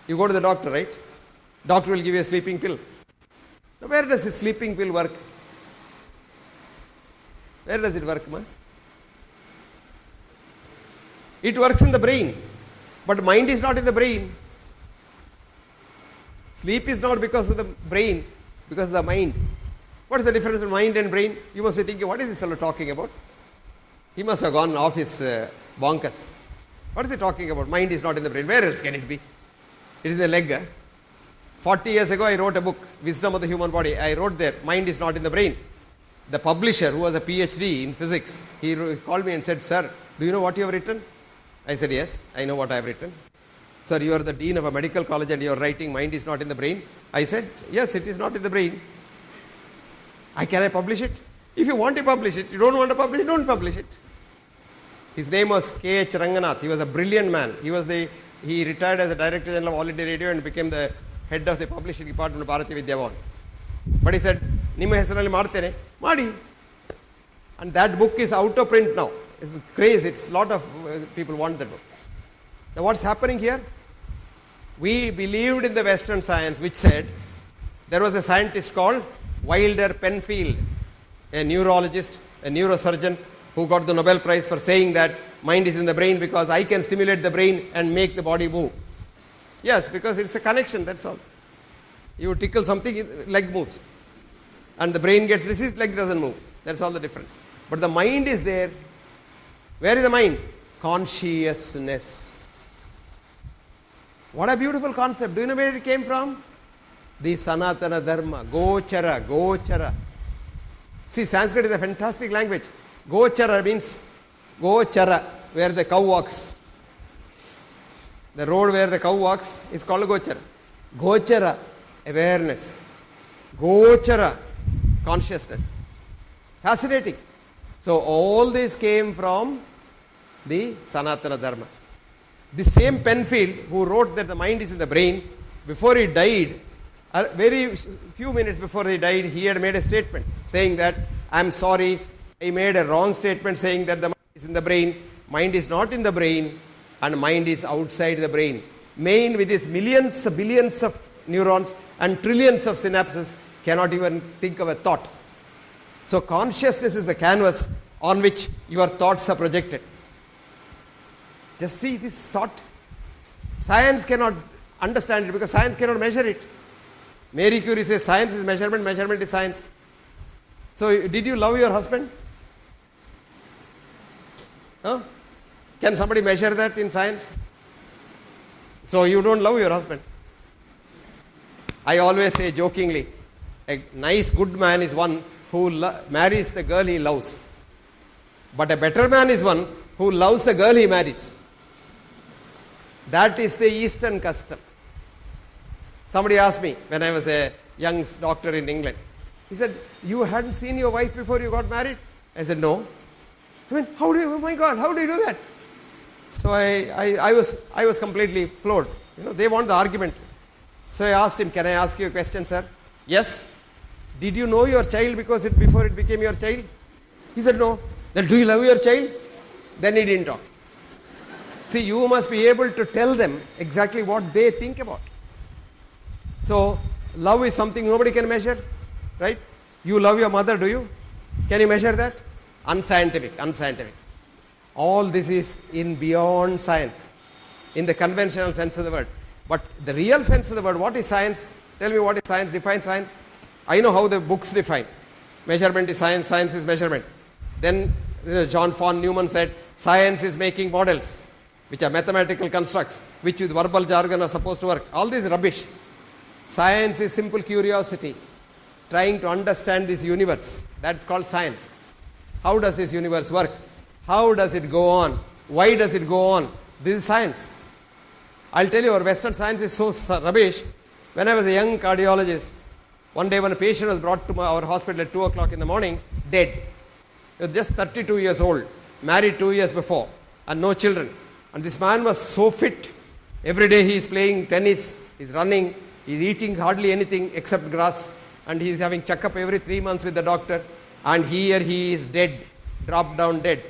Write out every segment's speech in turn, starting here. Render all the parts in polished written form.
You go to the doctor, right? Doctor will give you a sleeping pill. Now, where does a sleeping pill work? Where does it work, ma? It works in the brain. But mind is not in the brain. Sleep is not because of the brain, because of the mind. What is the difference between mind and brain? You must be thinking, what is this fellow talking about? He must have gone off his bonkers. What is he talking about? Mind is not in the brain. Where else can it be? It is the leg. 40 years ago, I wrote a book, Wisdom of the Human Body. I wrote there, mind is not in the brain. The publisher, who was a PhD in physics, he called me and said, sir, do you know what you have written? I said, yes, I know what I have written. Sir, you are the dean of a medical college and you are writing mind is not in the brain. I said, yes, it is not in the brain. Can I publish it? If you want to publish it, you don't want to publish it, don't publish it. His name was K.H. Ranganath. He was a brilliant man. He retired as a Director General of All India Radio and became the head of the publishing department of Bharati Vidya Bhavan. But he said, Nimma hesaranalli maartene, maadi. And that book is out of print now. It's crazy. It's a lot of people want that book. Now what's happening here? We believed in the Western science which said, there was a scientist called Wilder Penfield, a neurologist, a neurosurgeon, who got the Nobel Prize for saying that mind is in the brain because I can stimulate the brain and make the body move. Yes, because it's a connection, that's all. You tickle something, leg moves. And the brain gets diseased, leg doesn't move. That's all the difference. But the mind is there. Where is the mind? Consciousness. What a beautiful concept. Do you know where it came from? The Sanatana Dharma. Gochara. See, Sanskrit is a fantastic language. Gochara means Gochara, where the cow walks. The road where the cow walks is called Gochara. Gochara, awareness. Gochara, consciousness. Fascinating. So all this came from the Sanatana Dharma. The same Penfield who wrote that the mind is in the brain, before he died, very few minutes before he died, he had made a statement saying that, I'm sorry, I made a wrong statement saying that the mind is in the brain. Mind is not in the brain and mind is outside the brain. Mind with its millions, billions of neurons and trillions of synapses cannot even think of a thought. So consciousness is the canvas on which your thoughts are projected. Just see this thought. Science cannot understand it because science cannot measure it. Marie Curie says science is measurement, measurement is science. So did you love your husband? Huh? Can somebody measure that in science? So you don't love your husband. I always say jokingly, a nice good man is one who marries the girl he loves. But a better man is one who loves the girl he marries. That is the Eastern custom. Somebody asked me when I was a young doctor in England. He said, you hadn't seen your wife before you got married? I said, no. I mean, oh my God, how do you do that? So I was completely floored. They want the argument. So I asked him, can I ask you a question, sir? Yes. Did you know your child before it became your child? He said, no. Then do you love your child? Then he didn't talk. See, you must be able to tell them exactly what they think about. So, love is something nobody can measure, right? You love your mother, do you? Can you measure that? Unscientific. All this is in beyond science, in the conventional sense of the word. But the real sense of the word, what is science? Tell me what is science, define science. I know how the books define. Measurement is science, science is measurement. Then John von Neumann said, science is making models, which are mathematical constructs, which with verbal jargon are supposed to work. All this is rubbish. Science is simple curiosity, trying to understand this universe. That's called science. How does this universe work? How does it go on? Why does it go on? This is science. I'll tell you, our Western science is so rubbish. When I was a young cardiologist, one day when a patient was brought to our hospital at 2 o'clock in the morning, dead. He was just 32 years old, married 2 years before, and no children. And this man was so fit. Every day he is playing tennis, he is running, he is eating hardly anything except grass, and he is having checkup every 3 months with the doctor. And here he is dead, dropped down dead.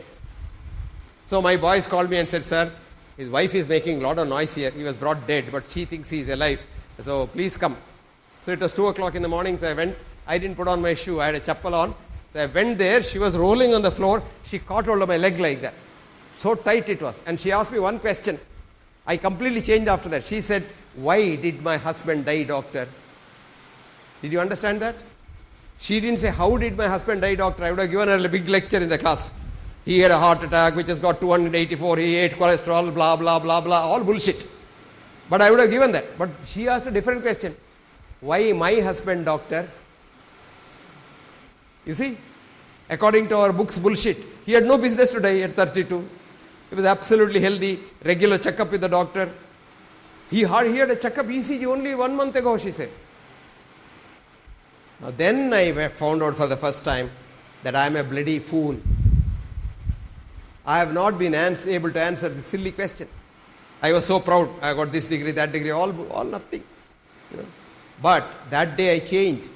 So my boys called me and said, sir, his wife is making a lot of noise here. He was brought dead, but she thinks he is alive. So please come. So it was 2 o'clock in the morning. So I went. I didn't put on my shoe. I had a chappal on. So I went there. She was rolling on the floor. She caught hold of my leg like that. So tight it was. And she asked me one question. I completely changed after that. She said, "Why did my husband die, doctor?" Did you understand that? She didn't say, "How did my husband die, doctor?" I would have given her a big lecture in the class. He had a heart attack which has got 284. He ate cholesterol, blah, blah, blah, blah. All bullshit. But I would have given that. But she asked a different question. "Why my husband, doctor?" You see? According to our books, bullshit. He had no business to die at 32. He was absolutely healthy. Regular checkup with the doctor. He had a checkup ECG only 1 month ago, she says. Now then I found out for the first time that I am a bloody fool. I have not been able to answer this silly question. I was so proud. I got this degree, that degree, all nothing. You know. But that day I changed.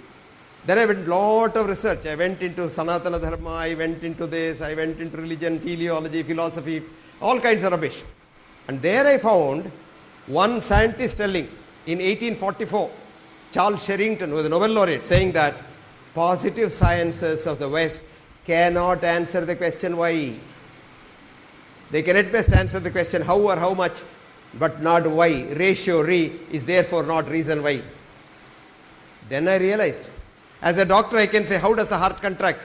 Then I went lot of research. I went into Sanatana Dharma, I went into this, I went into religion, teleology, philosophy, all kinds of rubbish. And there I found one scientist telling in 1844, Charles Sherrington was a Nobel laureate, saying that positive sciences of the West cannot answer the question why. They can at best answer the question how or how much, but not why. Ratio, is therefore not reason why. Then I realized, as a doctor I can say, how does the heart contract?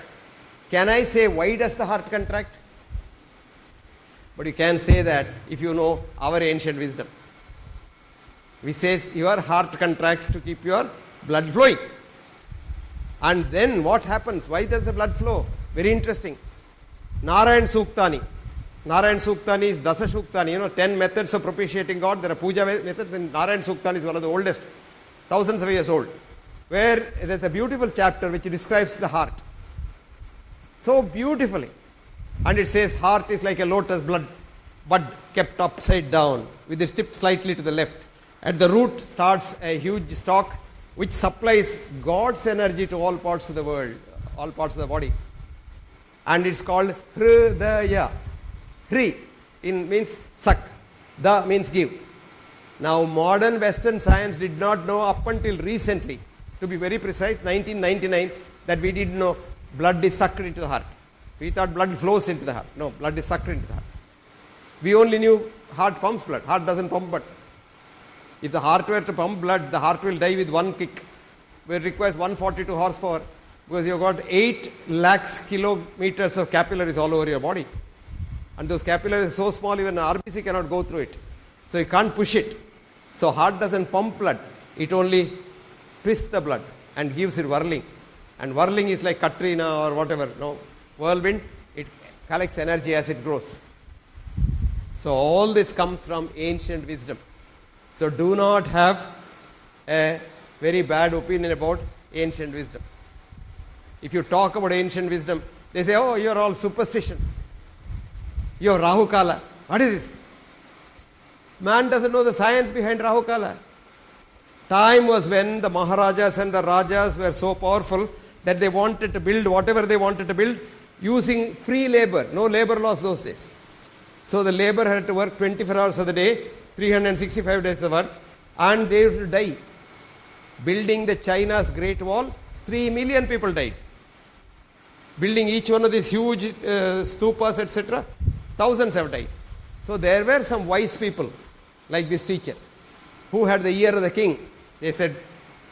Can I say, why does the heart contract? But you can say that if you know our ancient wisdom. We say your heart contracts to keep your blood flowing. And then what happens? Why does the blood flow? Very interesting. Narayan Suktani. Narayan Suktani is Dasa Suktani. 10 methods of propitiating God. There are puja methods, and Narayan Suktani is one of the oldest, thousands of years old, where there is a beautiful chapter which describes the heart so beautifully. And it says, heart is like a lotus bud kept upside down with its tip slightly to the left. At the root starts a huge stalk which supplies God's energy to all parts of the world, all parts of the body. And it's called Hridaya. Hri means suck. Da means give. Now modern Western science did not know up until recently, to be very precise, 1999, that we didn't know blood is sucked into the heart. We thought blood flows into the heart. No, blood is sucked into the heart. We only knew heart pumps blood. Heart doesn't pump blood. If the heart were to pump blood, the heart will die with one kick, where it requires 142 horsepower, because you've got 8 lakhs kilometers of capillaries all over your body. And those capillaries are so small, even an RBC cannot go through it. So you can't push it. So heart doesn't pump blood. It only twists the blood and gives it whirling. And whirling is like Katrina or whatever. No, whirlwind, it collects energy as it grows. So all this comes from ancient wisdom. So do not have a very bad opinion about ancient wisdom. If you talk about ancient wisdom, they say, "Oh, you're all superstition. You're Rahu Kala." What is this? Man doesn't know the science behind Rahu Kala. Time was when the Maharajas and the Rajas were so powerful that they wanted to build whatever they wanted to build using free labor. No labor laws those days. So the labor had to work 24 hours of the day, 365 days of work, and they would die. Building the China's Great Wall, 3 million people died. Building each one of these huge stupas, etc., thousands have died. So there were some wise people, like this teacher, who had the ear of the king. They said,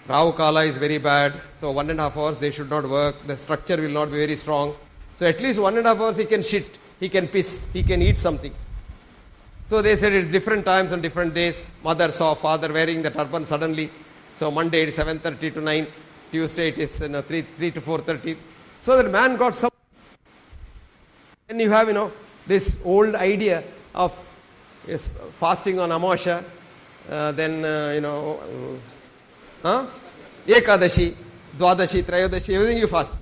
Rahu Kala is very bad, so 1.5 hours they should not work, the structure will not be very strong. So at least 1.5 hours he can shit, he can piss, he can eat something. So they said it's different times and different days. Mother saw father wearing the turban suddenly. So Monday it is 7:30 to 9, Tuesday it is 3 to 4:30. So that man got some. And you have, this old idea of fasting on Amavasya, Ekadashi, Dwadashi, Trayodashi, everything you fast.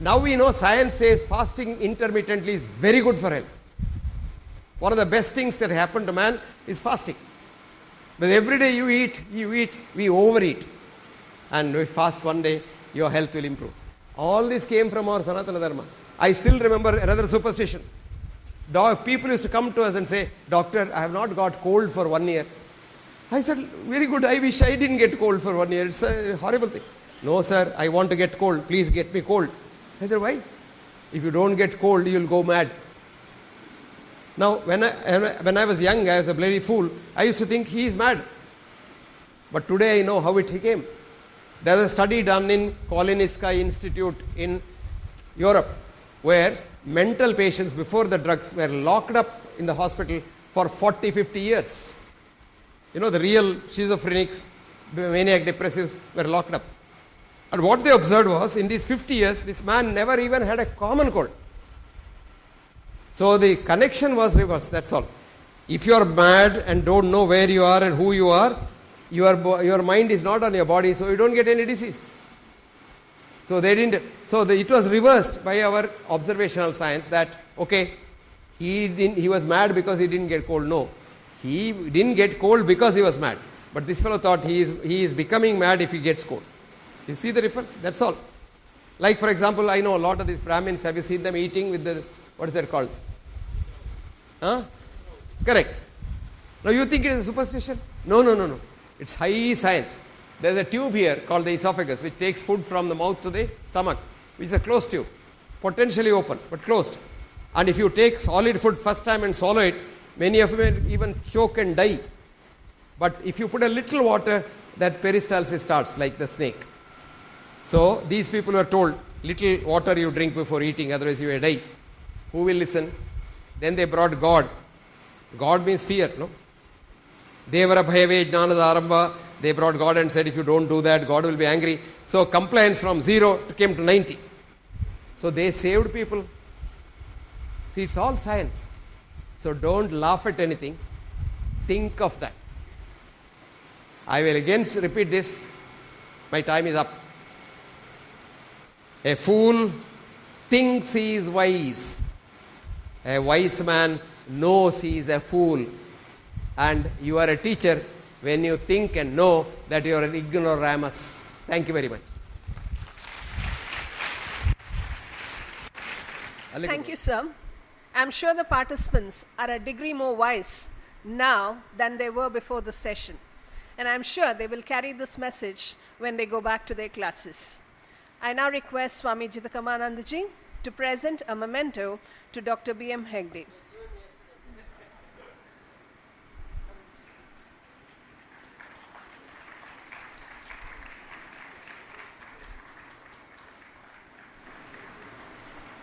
Now we know science says fasting intermittently is very good for health. One of the best things that happen to man is fasting. But every day you eat, we overeat. And we fast one day, your health will improve. All this came from our Sanatana Dharma. I still remember another superstition. People used to come to us and say, "Doctor, I have not got cold for 1 year." I said, "Very good. I wish I didn't get cold for 1 year. It's a horrible thing." "No, sir, I want to get cold. Please get me cold." I said, "Why? If you don't get cold, you'll go mad." Now, when I was young, I was a bloody fool. I used to think he is mad. But today I know how it came. There was a study done in Karolinska Institute in Europe, where mental patients before the drugs were locked up in the hospital for 40, 50 years. You know, the real schizophrenics, maniac depressives were locked up. And what they observed was, in these 50 years, this man never even had a common cold. So the connection was reversed, that's all. If you are mad and don't know where you are and who you are, your mind is not on your body, so you don't get any disease. So they didn't. So it was reversed by our observational science that, okay, he was mad because he didn't get cold. No, he didn't get cold because he was mad. But this fellow thought he is becoming mad if he gets cold. You see the difference? That's all. Like, for example, I know a lot of these Brahmins. Have you seen them eating with the, what is that called? Huh? Correct. Now you think it is a superstition? No. It's high science. There is a tube here called the esophagus, which takes food from the mouth to the stomach, which is a closed tube, potentially open, but closed. And if you take solid food first time and swallow it, many of them even choke and die. But if you put a little water, that peristalsis starts like the snake. So these people were told, little water you drink before eating, otherwise you will die. Who will listen? Then they brought God. God means fear, no? Devara bhayave jnanada arambha. They brought God and said, if you don't do that, God will be angry. So compliance from 0 came to 90. So they saved people. See, it's all science. So don't laugh at anything. Think of that. I will again repeat this. My time is up. A fool thinks he is wise. A wise man knows he is a fool. And you are a teacher when you think and know that you are an ignoramus. Thank you very much. Thank you, sir. I'm sure the participants are a degree more wise now than they were before the session. And I'm sure they will carry this message when they go back to their classes. I now request Swami Jitakamanandaji to present a memento to Dr. B.M. Hegde.